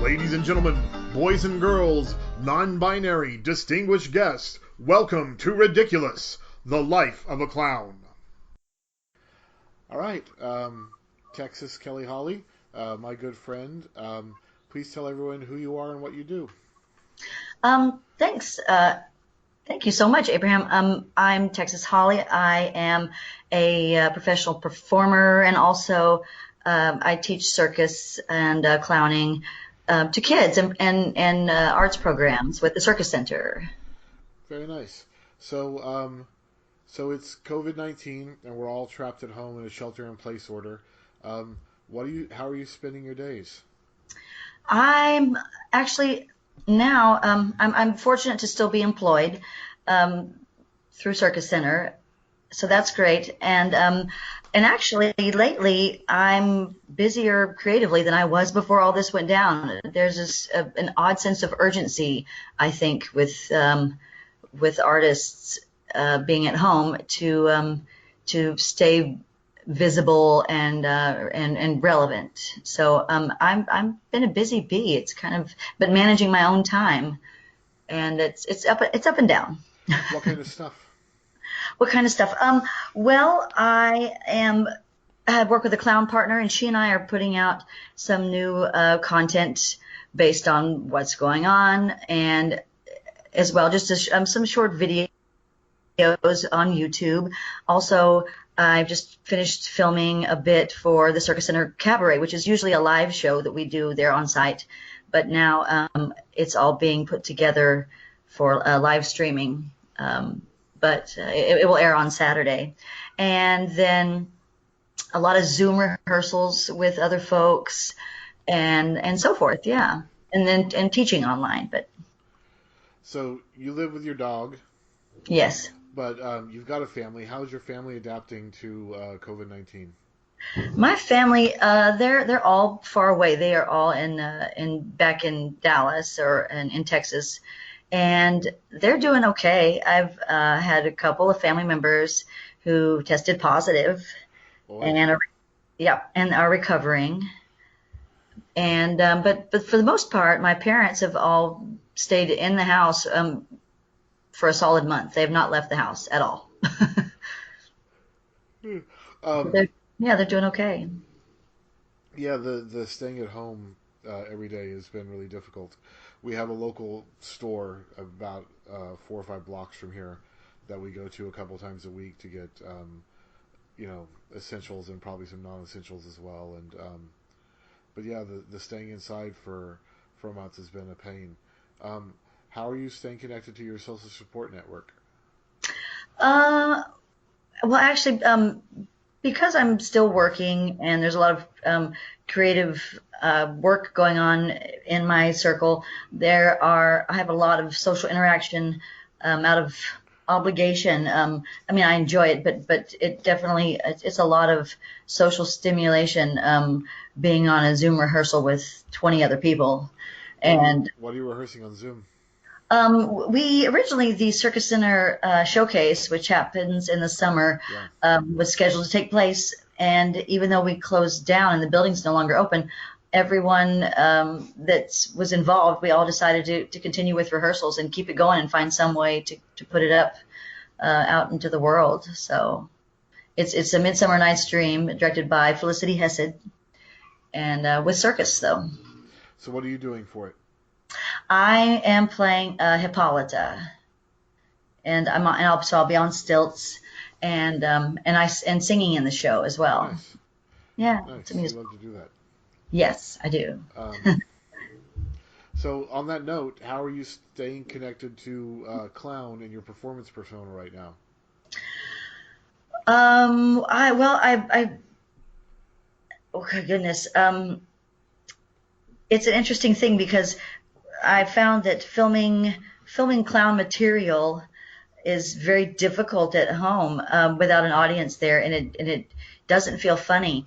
Ladies and gentlemen, boys and girls, non-binary, distinguished guests, welcome to Ridiculous, the life of a clown. All right, Texas Kelly Holly, my good friend, please tell everyone who you are and what you do. Thanks. Thank you so much, Abraham. I'm Texas Holly. I am a professional performer, and also I teach circus and clowning to kids and arts programs with the Circus Center. Very nice. So it's COVID-19, and we're all trapped at home in a shelter-in-place order. How are you spending your days? I'm actually now I'm fortunate to still be employed through Circus Center, so that's great. And actually lately I'm busier creatively than I was before all this went down. There's an odd sense of urgency, I think, with artists being at home to stay visible and relevant. So I'm been a busy bee. It's kind of been managing my own time, and it's up and down. What kind of stuff? What kind of stuff? Well, I work with a clown partner, and she and I are putting out some new content based on what's going on, and as well just some short videos on YouTube. Also, I've just finished filming a bit for the Circus Center Cabaret, which is usually a live show that we do there on site, but now it's all being put together for live streaming. But it will air on Saturday. And then a lot of Zoom rehearsals with other folks and so forth, yeah. And teaching online, but So you live with your dog, yes. but you've got a family. How's your family adapting to COVID-19? My family, they're all far away. They are all in back in Dallas or in Texas, and they're doing okay. I've had a couple of family members who tested positive, Boy. and are recovering. And but for the most part, my parents have all stayed in the house for a solid month. They have not left the house at all. Um, They're doing okay. yeah, the staying at home every day has been really difficult. We have a local store about 4 or 5 blocks from here that we go to a couple times a week to get essentials and probably some non-essentials as well. And but yeah, the staying inside for months has been a pain. How are you staying connected to your social support network? Uh, well, actually, because I'm still working and there's a lot of creative work going on in my circle, I have a lot of social interaction out of obligation. I mean, I enjoy it, but it definitely it's a lot of social stimulation being on a Zoom rehearsal with 20 other people. And What are you rehearsing on Zoom? we originally, the Circus Center showcase, which happens in the summer, Yeah. was scheduled to take place. And even though we closed down and the building's no longer open, everyone that was involved, we all decided to continue with rehearsals and keep it going and find some way to put it up out into the world. So it's a Midsummer Night's Dream directed by Felicity Hessed, and with circus though. So what are you doing for it? I am playing Hippolyta, and I'll be on stilts and singing in the show as well. Nice, Yeah, it's a nice. You musical. love to do that. Yes, I do. Um, so on that note, how are you staying connected to clown and your performance persona right now? I oh my goodness. It's an interesting thing because I found that filming clown material is very difficult at home without an audience there, and it doesn't feel funny.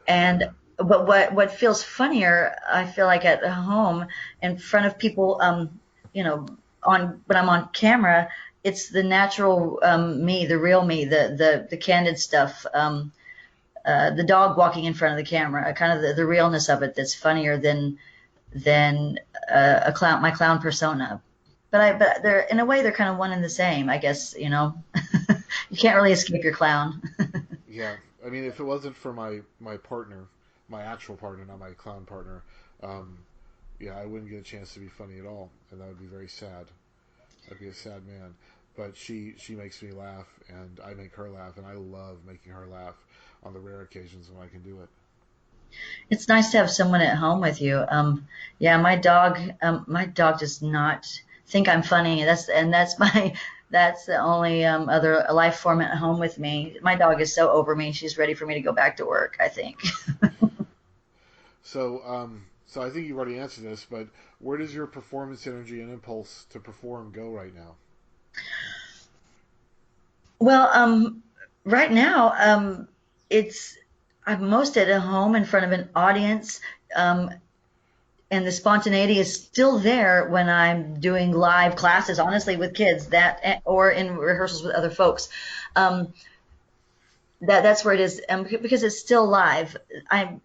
And but what feels funnier, I feel like at home in front of people, on when I'm on camera, it's the natural me, the real me, the candid stuff. The dog walking in front of the camera, kind of the realness of it that's funnier than than my clown persona. But they're in a way they're kind of one and the same, I guess. You can't really escape your clown. Yeah, I mean, if it wasn't for my partner, my actual partner, not my clown partner, um, yeah, I wouldn't get a chance to be funny at all, and that would be very sad. I'd be a sad man. But she makes me laugh, and I make her laugh, and I love making her laugh on the rare occasions when I can do it. It's nice to have someone at home with you. Yeah, my dog does not think I'm funny. That's the only other life form at home with me. My dog is so over me. She's ready for me to go back to work, I think. So I think you've already answered this, but where does your performance energy and impulse to perform go right now? Well, right now, it's I'm most at home in front of an audience, um, and the spontaneity is still there when I'm doing live classes, honestly, with kids or in rehearsals with other folks. Um, that's where it is, because it's still live. I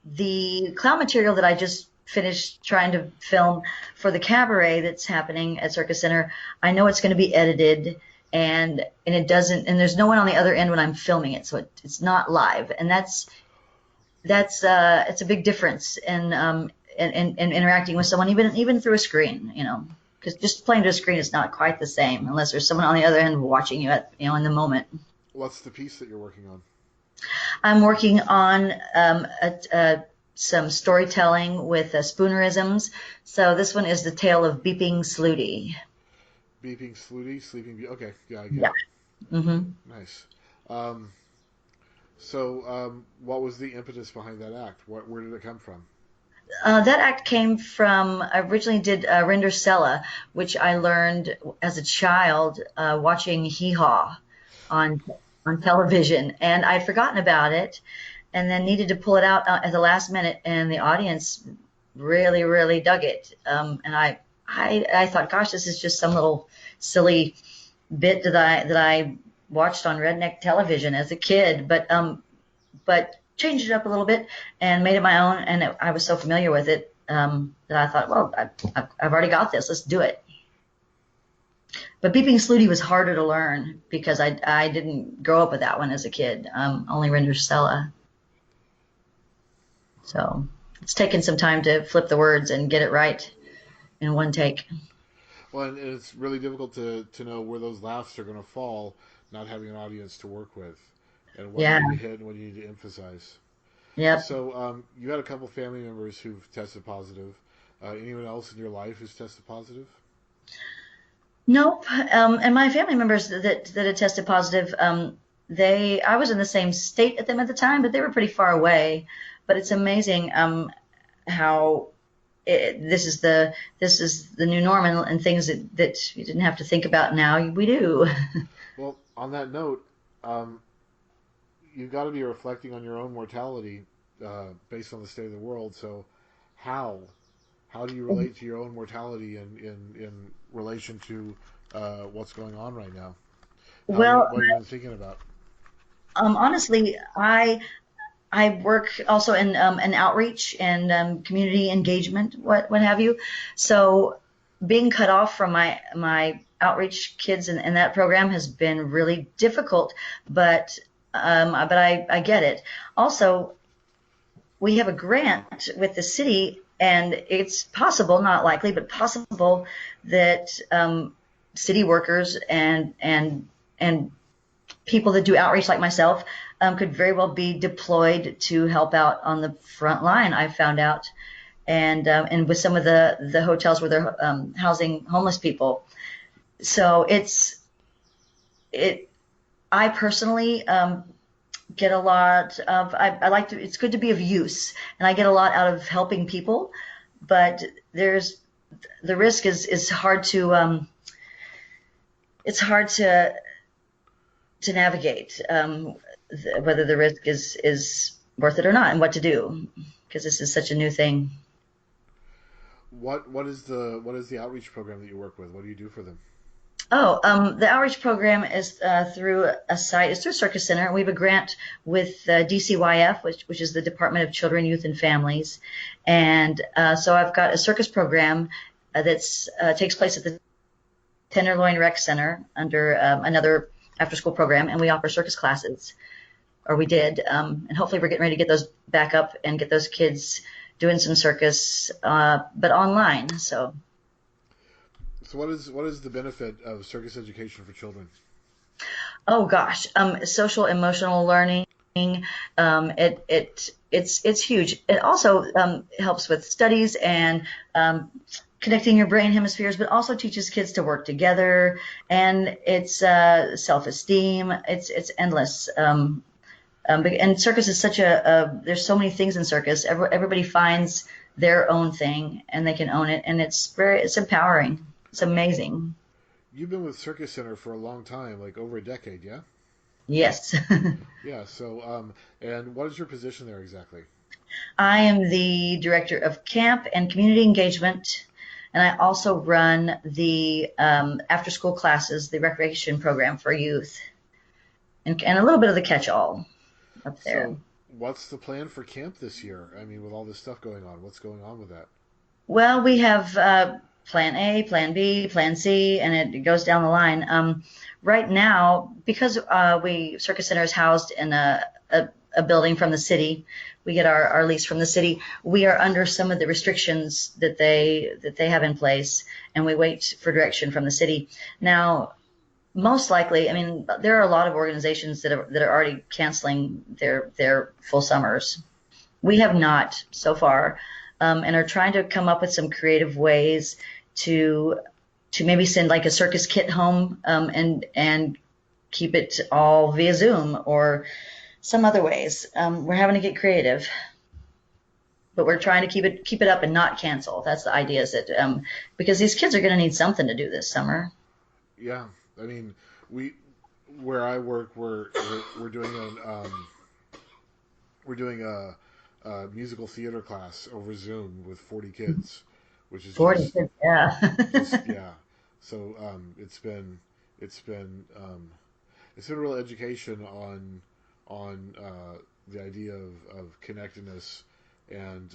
The clown material that I just finished trying to film for the cabaret that's happening at Circus Center, I know it's going to be edited, and it doesn't, and there's no one on the other end when I'm filming it, so it's not live, and that's it's a big difference in interacting with someone, even through a screen, because just playing to a screen is not quite the same unless there's someone on the other end watching you in the moment. What's the piece that you're working on? I'm working on some storytelling with spoonerisms. So this one is the tale of Beeping Slooty. Beeping Slooty, Sleeping Beauty. Okay, yeah, I get Yeah. it. hmm Nice. Um, what was the impetus behind that act? Where did it come from? That act came from, I originally did Rindercella, which I learned as a child watching Hee Haw on on television, and I'd forgotten about it, and then needed to pull it out at the last minute, and the audience really, really dug it. And I thought, gosh, this is just some little silly bit that I watched on redneck television as a kid, but changed it up a little bit and made it my own. And I was so familiar with it that I thought, well, I've already got this. Let's do it. But Beeping Slooty was harder to learn because I didn't grow up with that one as a kid. Only Rindercella. So it's taken some time to flip the words and get it right in one take. Well, and it's really difficult to know where those laughs are going to fall, not having an audience to work with, and what you Yeah. need to hit and what you need to emphasize. Yep. So, you had a couple family members who've tested positive. Anyone else in your life who's tested positive? Nope. And my family members that had tested positive, I was in the same state at them at the time, but they were pretty far away. But it's amazing how this is the new norm, and things that you didn't have to think about now we do. Well, on that note, um, you've got to be reflecting on your own mortality based on the state of the world. So, how how do you relate to your own mortality in relation to what's going on right now? Well, What have you been thinking about? honestly, I work also in outreach and community engagement, what have you. So being cut off from my outreach kids in that program has been really difficult, but I get it. Also, we have a grant with the city, and it's possible, not likely, but possible that city workers and people that do outreach like myself could very well be deployed to help out on the front line. I found out, and with some of the hotels where they're housing homeless people. So it. I personally get a lot of. I like to. It's good to be of use, and I get a lot out of helping people. But there's the risk is hard to. It's hard to navigate whether the risk is worth it or not, and what to do, because this is such a new thing. What is the outreach program that you work with? What do you do for them? Oh, the outreach program is through a site. It's through Circus Center. We have a grant with DCYF, which is the Department of Children, Youth, and Families, and so I've got a circus program that's takes place at the Tenderloin Rec Center under another after-school program, and we offer circus classes, or we did, and hopefully we're getting ready to get those back up and get those kids doing some circus, but online. So. So what is the benefit of circus education for children? Oh gosh, social emotional learning. It's huge. It also helps with studies and connecting your brain hemispheres, but also teaches kids to work together, and it's self-esteem. It's endless. And circus is such there's so many things in circus. Everybody finds their own thing and they can own it, and it's empowering. It's amazing. You've been with Circus Center for a long time, like over a decade, yeah? Yes. Yeah. So, and what is your position there exactly? I am the director of camp and community engagement, and I also run the after-school classes, the recreation program for youth, and a little bit of the catch-all up there. So, what's the plan for camp this year? I mean, with all this stuff going on, what's going on with that? Well, we have Plan A, Plan B, Plan C, and it goes down the line. Right now, because Circus Center is housed in a building from the city, we get our lease from the city. We are under some of the restrictions that they have in place, and we wait for direction from the city. Now, most likely, I mean, there are a lot of organizations that are already canceling their full summers. We have not so far, and are trying to come up with some creative ways to maybe send like a circus kit home, and keep it all via Zoom or some other ways. We're having to get creative, but we're trying to keep it up and not cancel. That's the idea, is that because these kids are going to need something to do this summer. Yeah, I mean, where I work, we're doing a musical theater class over Zoom with 40 kids, which is 40 kids, yeah. yeah. So it's been a real education on the idea of connectedness and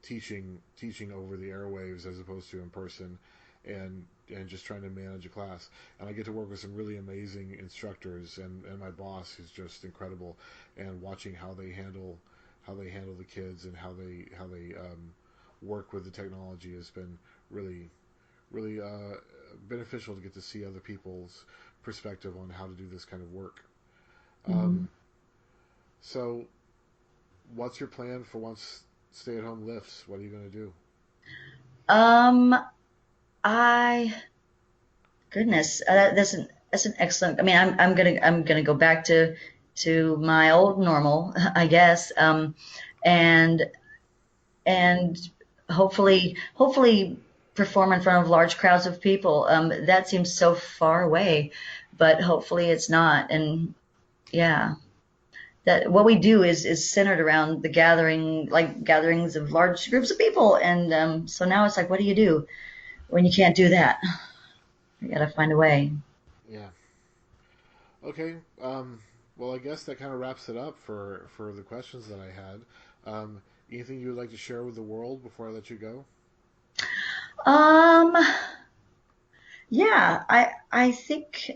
teaching over the airwaves as opposed to in person, and just trying to manage a class. And I get to work with some really amazing instructors, and my boss who's just incredible, and watching how they handle the kids and how they work with the technology has been really beneficial to get to see other people's perspective on how to do this kind of work. Mhm. So, what's your plan for once stay-at-home lifts? What are you going to do? Um, I Goodness, that's an excellent. I mean, I'm gonna go back to my old normal, I guess, and and hopefully perform in front of large crowds of people. That seems so far away, but hopefully it's not. And yeah, that what we do is centered around the gatherings of large groups of people, and so now it's like, what do you do when you can't do that? You gotta find a way. Yeah. Okay. Well, I guess that kind of wraps it up for the questions that I had. Anything you would like to share with the world before I let you go? Um, yeah, I think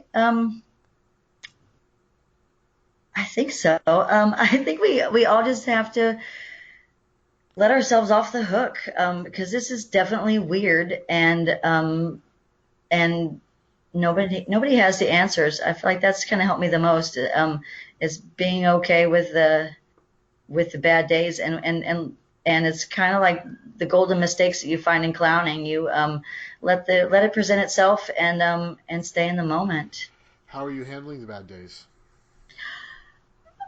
so. I think we all just have to let ourselves off the hook, because this is definitely weird, and nobody has the answers. I feel like that's kind of helped me the most. Is being okay with the bad days, and it's kind of like the golden mistakes that you find in clowning. You let it present itself, and stay in the moment. How are you handling the bad days?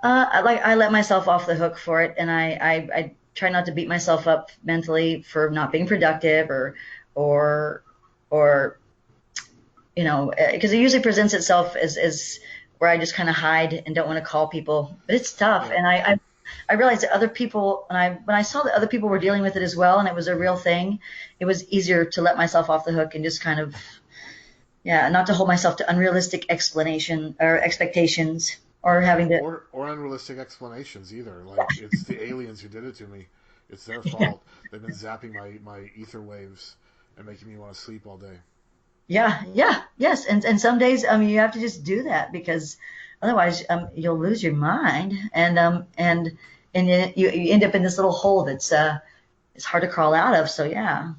I let myself off the hook for it, and I try not to beat myself up mentally for not being productive, or or because it usually presents itself as where I just kind of hide and don't want to call people. But it's tough, Yeah. and I realized that other people, when I saw that other people were dealing with it as well, and it was a real thing, it was easier to let myself off the hook and just kind of Yeah, not to hold myself to unrealistic explanation or expectations or having to. Or unrealistic explanations either. Like it's the aliens who did it to me. It's their fault. They've been zapping my ether waves and making me want to sleep all day. Yeah, yeah, yes, and some days you have to just do that because otherwise you'll lose your mind and you end up in this little hole that's it's hard to crawl out of. So yeah.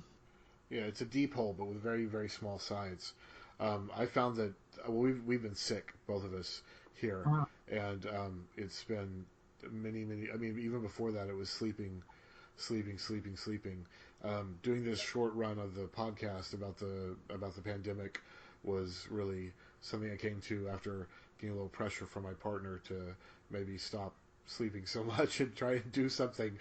Yeah, it's a deep hole, but with very very small sides. I found that we've been sick, both of us here, Wow. and it's been many. I mean, even before that, it was sleeping. Doing this short run of the podcast about the pandemic was really something I came to after getting a little pressure from my partner to maybe stop sleeping so much and try and do something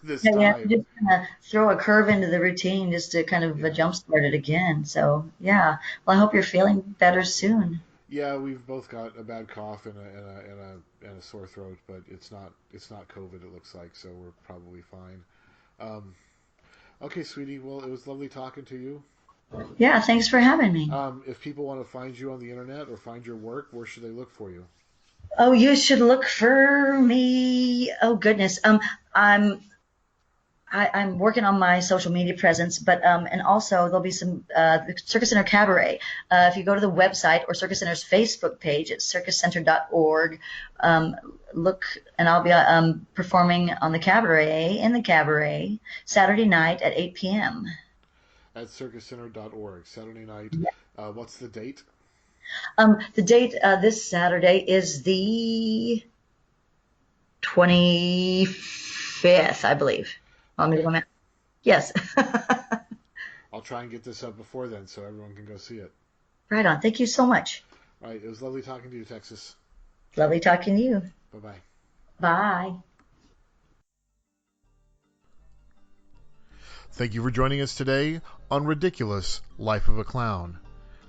this Yeah, you have to time. just kind of throw a curve into the routine just to kind of Yeah. jumpstart it again. So yeah. Well, I hope you're feeling better soon. Yeah, we've both got a bad cough and a sore throat, but it's not COVID. It looks like, so we're probably fine. Um, okay, sweetie. Well, it was lovely talking to you. Yeah, thanks for having me. If people want to find you on the internet or find your work, where should they look for you? Oh, you should look for me. Oh goodness. I'm I'm working on my social media presence, but and also there'll be some the Circus Center Cabaret. If you go to the website or Circus Center's Facebook page at circuscenter.org, um, look, and I'll be performing on the cabaret in the cabaret Saturday night at 8 p.m. At circuscenter.org, Saturday night. What's the date? The date this Saturday is the 25th, I believe. Want me to Okay, go back? Yes. I'll try and get this up before then so everyone can go see it. Right on. Thank you so much. All right, it was lovely talking to you, Texas. Lovely talking to you. Bye bye. Bye. Thank you for joining us today on Ridiculous Life of a Clown.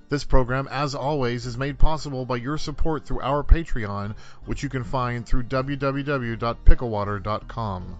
This program, as always, is made possible by your support through our Patreon, which you can find through www.picklewater.com.